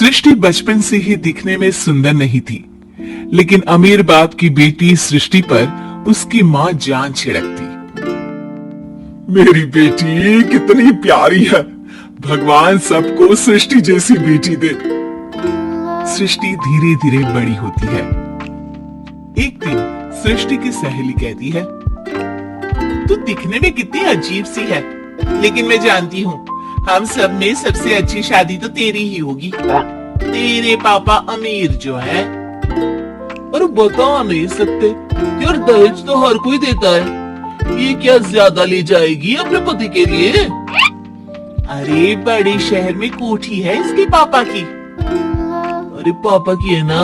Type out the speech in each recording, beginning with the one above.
सृष्टि बचपन से ही दिखने में सुंदर नहीं थी, लेकिन अमीर बाप की बेटी सृष्टि पर उसकी माँ जान छिड़कती। मेरी बेटी कितनी प्यारी है, भगवान सबको सृष्टि जैसी बेटी दे। सृष्टि धीरे धीरे बड़ी होती है। एक दिन सृष्टि की सहेली कहती है, तू दिखने में कितनी अजीब सी है, लेकिन मैं जानती हूँ हम सब में सबसे अच्छी शादी तो तेरी ही होगी। तेरे पापा अमीर जो है। और बता नहीं सकते यार, दहेज तो हर कोई देता है, ये क्या ज्यादा ले जाएगी अपने पति के लिए? अरे बड़े शहर में कोठी है इसके पापा की। अरे पापा की है ना,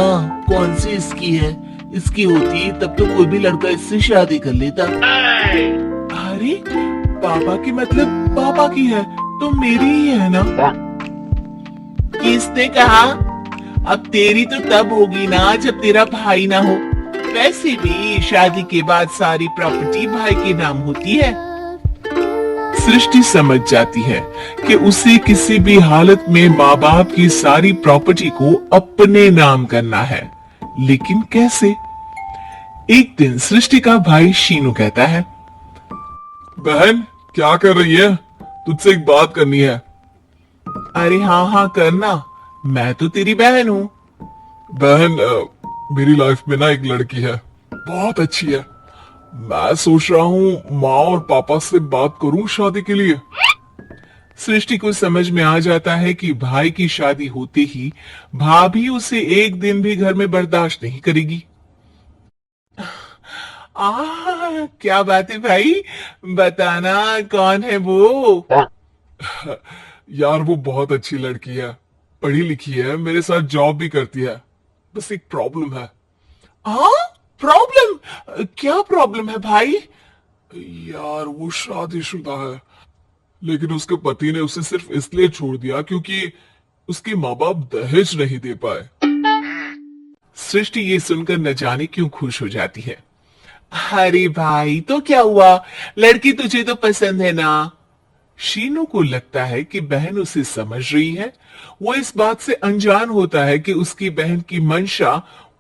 कौन सी इसकी है? इसकी होती तब तो कोई भी लड़का इससे शादी कर लेता। अरे पापा की मतलब पापा की है तो मेरी ही है ना? किसने कहा? अब तेरी तो तब होगी ना जब तेरा भाई ना हो। वैसे भी शादी के बाद सारी प्रॉपर्टी भाई के नाम होती है। सृष्टि समझ जाती है कि उसे किसी भी हालत में माँ बाप की सारी प्रॉपर्टी को अपने नाम करना है, लेकिन कैसे? एक दिन सृष्टि का भाई शीनू कहता है, बहन क्या कर रही है? तुझसे एक बात करनी है। अरे हाँ हाँ करना, मैं तो तेरी बहन हूँ। बहन मेरी लाइफ में ना एक लड़की है, बहुत अच्छी है। मैं सोच रहा हूँ माँ और पापा से बात करूँ शादी के लिए। सृष्टि को समझ में आ जाता है कि भाई की शादी होते ही भाभी उसे एक दिन भी घर में बर्दाश्त नहीं करेगी। क्या बात है भाई, बताना कौन है वो? यार वो बहुत अच्छी लड़की है, पढ़ी लिखी है, मेरे साथ जॉब भी करती है। बस एक प्रॉब्लम है। प्रॉब्लम? क्या प्रॉब्लम है भाई? यार वो शादीशुदा है, लेकिन उसके पति ने उसे सिर्फ इसलिए छोड़ दिया क्योंकि उसके माँ बाप दहेज नहीं दे पाए। सृष्टि ये सुनकर न जाने क्यों खुश हो जाती है। अरे भाई तो क्या हुआ, लड़की तुझे तो पसंद है ना? शीनू को लगता है कि बहन उसे समझ रही है। वो इस बात से अनजान होता है कि उसकी बहन की मंशा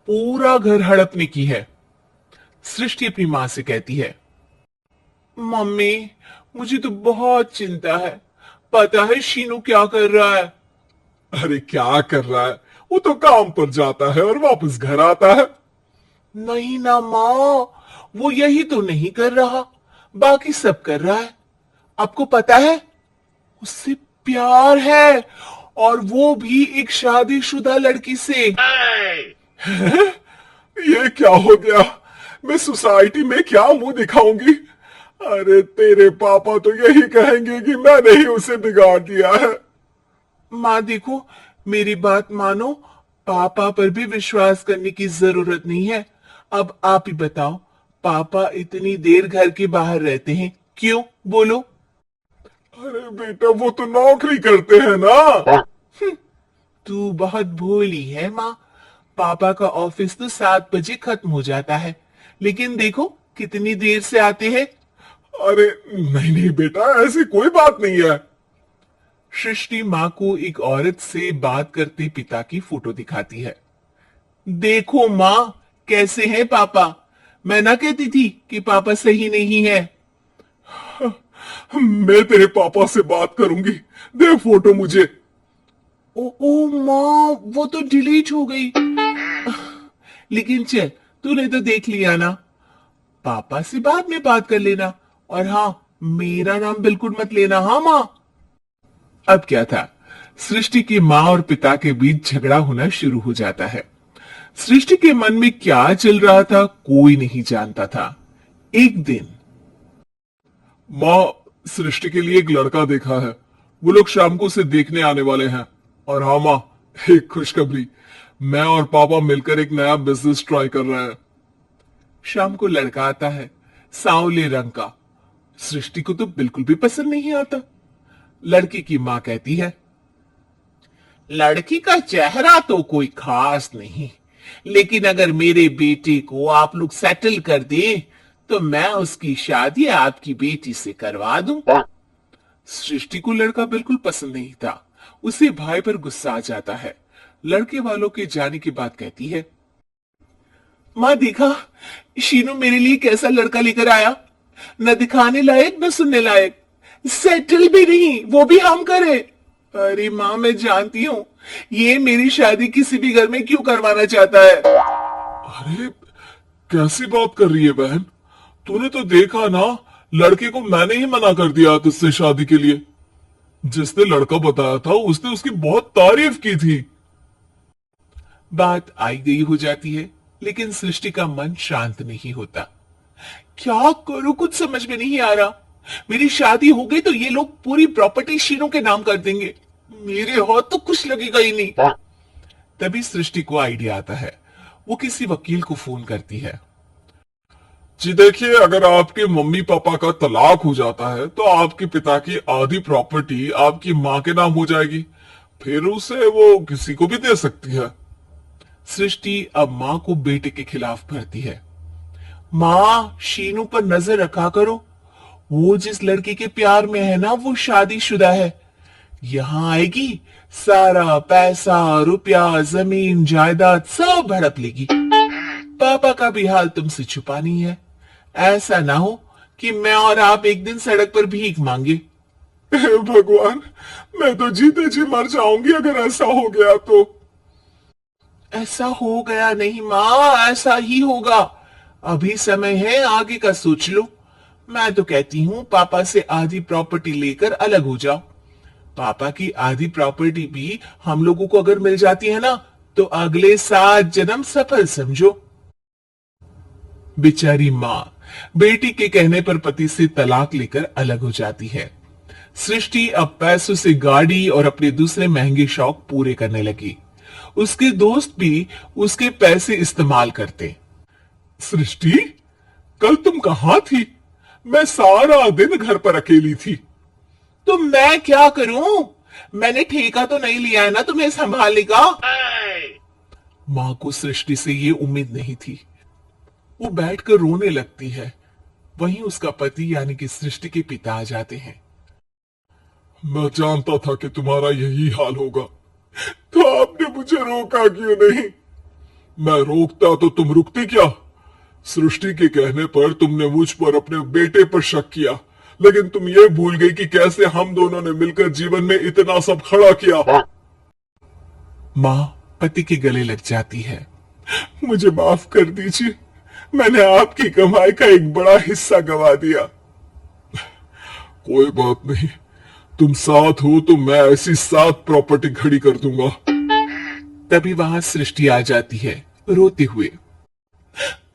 पूरा घर हड़पने की है। सृष्टि अपनी माँ से कहती है, मम्मी मुझे तो बहुत चिंता है, पता है शीनू क्या कर रहा है? अरे क्या कर रहा है? वो तो काम पर जाता है और वापस घर आता है। नहीं ना माँ, वो यही तो नहीं कर रहा, बाकी सब कर रहा है। आपको पता है उससे प्यार है, और वो भी एक शादीशुदा लड़की से। ये क्या हो गया? मैं सोसाइटी में क्या मुंह दिखाऊंगी? अरे तेरे पापा तो यही कहेंगे कि मैंने ही उसे बिगाड़ दिया है। माँ देखो, मेरी बात मानो, पापा पर भी विश्वास करने की जरूरत नहीं है। अब आप ही बताओ, पापा इतनी देर घर के बाहर रहते हैं क्यों? बोलो। अरे बेटा वो तो नौकरी करते हैं ना। तू बहुत भोली है माँ, पापा का ऑफिस तो 7 बजे खत्म हो जाता है, लेकिन देखो कितनी देर से आते हैं। अरे नहीं नहीं बेटा, ऐसी कोई बात नहीं है। सृष्टि माँ को एक औरत से बात करते पिता की फोटो दिखाती है। देखो माँ कैसे हैं पापा, मैं ना कहती थी कि पापा सही नहीं है। मैं तेरे पापा से बात करूंगी, दे फोटो मुझे। ओ माँ वो तो डिलीट हो गई। लेकिन चल तूने तो देख लिया ना, पापा से बाद में बात कर लेना, और हाँ मेरा नाम बिल्कुल मत लेना। हाँ माँ। अब क्या था, सृष्टि की माँ और पिता के बीच झगड़ा होना शुरू हो जाता है। सृष्टि के मन में क्या चल रहा था कोई नहीं जानता था। एक दिन, माँ सृष्टि के लिए एक लड़का देखा है, वो लोग शाम को उसे देखने आने वाले हैं। और हाँ माँ, एक खुशखबरी, मैं और पापा मिलकर एक नया बिजनेस ट्राई कर रहे हैं। शाम को लड़का आता है, सांवले रंग का। सृष्टि को तो बिल्कुल भी पसंद नहीं आता। लड़की की माँ कहती है, लड़की का चेहरा तो कोई खास नहीं, लेकिन अगर मेरे बेटे को आप लोग सेटल कर दे तो मैं उसकी शादी आपकी बेटी से करवा दूं। सृष्टि को लड़का बिल्कुल पसंद नहीं था, उसे भाई पर गुस्सा आ जाता है। लड़के वालों के जाने की बात कहती है। माँ देखा, शीनू मेरे लिए कैसा लड़का लेकर आया, न दिखाने लायक न सुनने लायक, सेटल भी नहीं, वो भी हम करे। अरे माँ मैं जानती हूँ ये मेरी शादी किसी भी घर में क्यों करवाना चाहता है। अरे कैसी बात कर रही है बहन, तूने तो देखा ना, लड़के को मैंने ही मना कर दिया तुझसे शादी के लिए। जिसने लड़का बताया था उसने उसकी बहुत तारीफ की थी। बात आई गई हो जाती है, लेकिन सृष्टि का मन शांत नहीं होता। क्या करूं, कुछ समझ में नहीं आ रहा। मेरी शादी हो गई तो ये लोग पूरी प्रॉपर्टी शीनू के नाम कर देंगे, मेरे हाथ तो कुछ लगेगा ही नहीं। तभी सृष्टि को आइडिया आता है। वो किसी वकील को फोन करती है। जी देखिए, अगर आपके मम्मी पापा का तलाक हो जाता है तो आपके पिता की आधी प्रॉपर्टी आपकी माँ के नाम हो जाएगी, फिर उसे वो किसी को भी दे सकती है। सृष्टि अब माँ को बेटे के खिलाफ भरती है। माँ शीनू पर नजर रखा करो, वो जिस लड़की के प्यार में है ना वो शादीशुदा है। यहाँ आएगी सारा पैसा रुपया जमीन जायदाद सब हड़प लेगी। पापा का भी हाल तुमसे छुपा नहीं है, ऐसा ना हो कि मैं और आप एक दिन सड़क पर भीख मांगे। भगवान, मैं तो जीते जी मर जाऊंगी अगर ऐसा हो गया तो। ऐसा हो गया नहीं माँ, ऐसा ही होगा। अभी समय है, आगे का सोच लो। मैं तो कहती हूँ पापा से आधी प्रॉपर्टी लेकर अलग हो जाओ। पापा की आधी प्रॉपर्टी भी हम लोगों को अगर मिल जाती है ना तो अगले 7 जन्म सफल समझो। बेचारी माँ बेटी के कहने पर पति से तलाक लेकर अलग हो जाती है। सृष्टि अब पैसों से गाड़ी और अपने दूसरे महंगे शौक पूरे करने लगी। उसके दोस्त भी उसके पैसे इस्तेमाल करते। सृष्टि, कल तुम कहां थी? मैं सारा दिन घर पर अकेली थी। तो मैं क्या करूं, मैंने ठेका तो नहीं लिया है ना तुम्हें संभालने का। मां को सृष्टि से ये उम्मीद नहीं थी। वो बैठकर रोने लगती है। वहीं उसका पति यानी कि सृष्टि के पिता आ जाते हैं। मैं जानता था कि तुम्हारा यही हाल होगा, तो आपने मुझे रोका क्यों नहीं? मैं रोकता तो तुम रुकती क्या? सृष्टि के कहने पर तुमने मुझ पर अपने बेटे पर शक किया, लेकिन तुम ये भूल गई कि कैसे हम दोनों ने मिलकर जीवन में इतना सब खड़ा किया। माँ पति के गले लग जाती है। मुझे माफ कर दीजिए, मैंने आपकी कमाई का एक बड़ा हिस्सा गवा दिया। कोई बात नहीं, तुम साथ हो तो मैं ऐसी 7 प्रॉपर्टी खड़ी कर दूंगा। तभी वहां सृष्टि आ जाती है रोते हुए।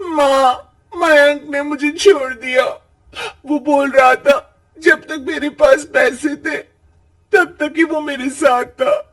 माँ, मयंक ने मुझे छोड़ दिया। वो बोल रहा था जब तक मेरे पास पैसे थे तब तक ही वो मेरे साथ था,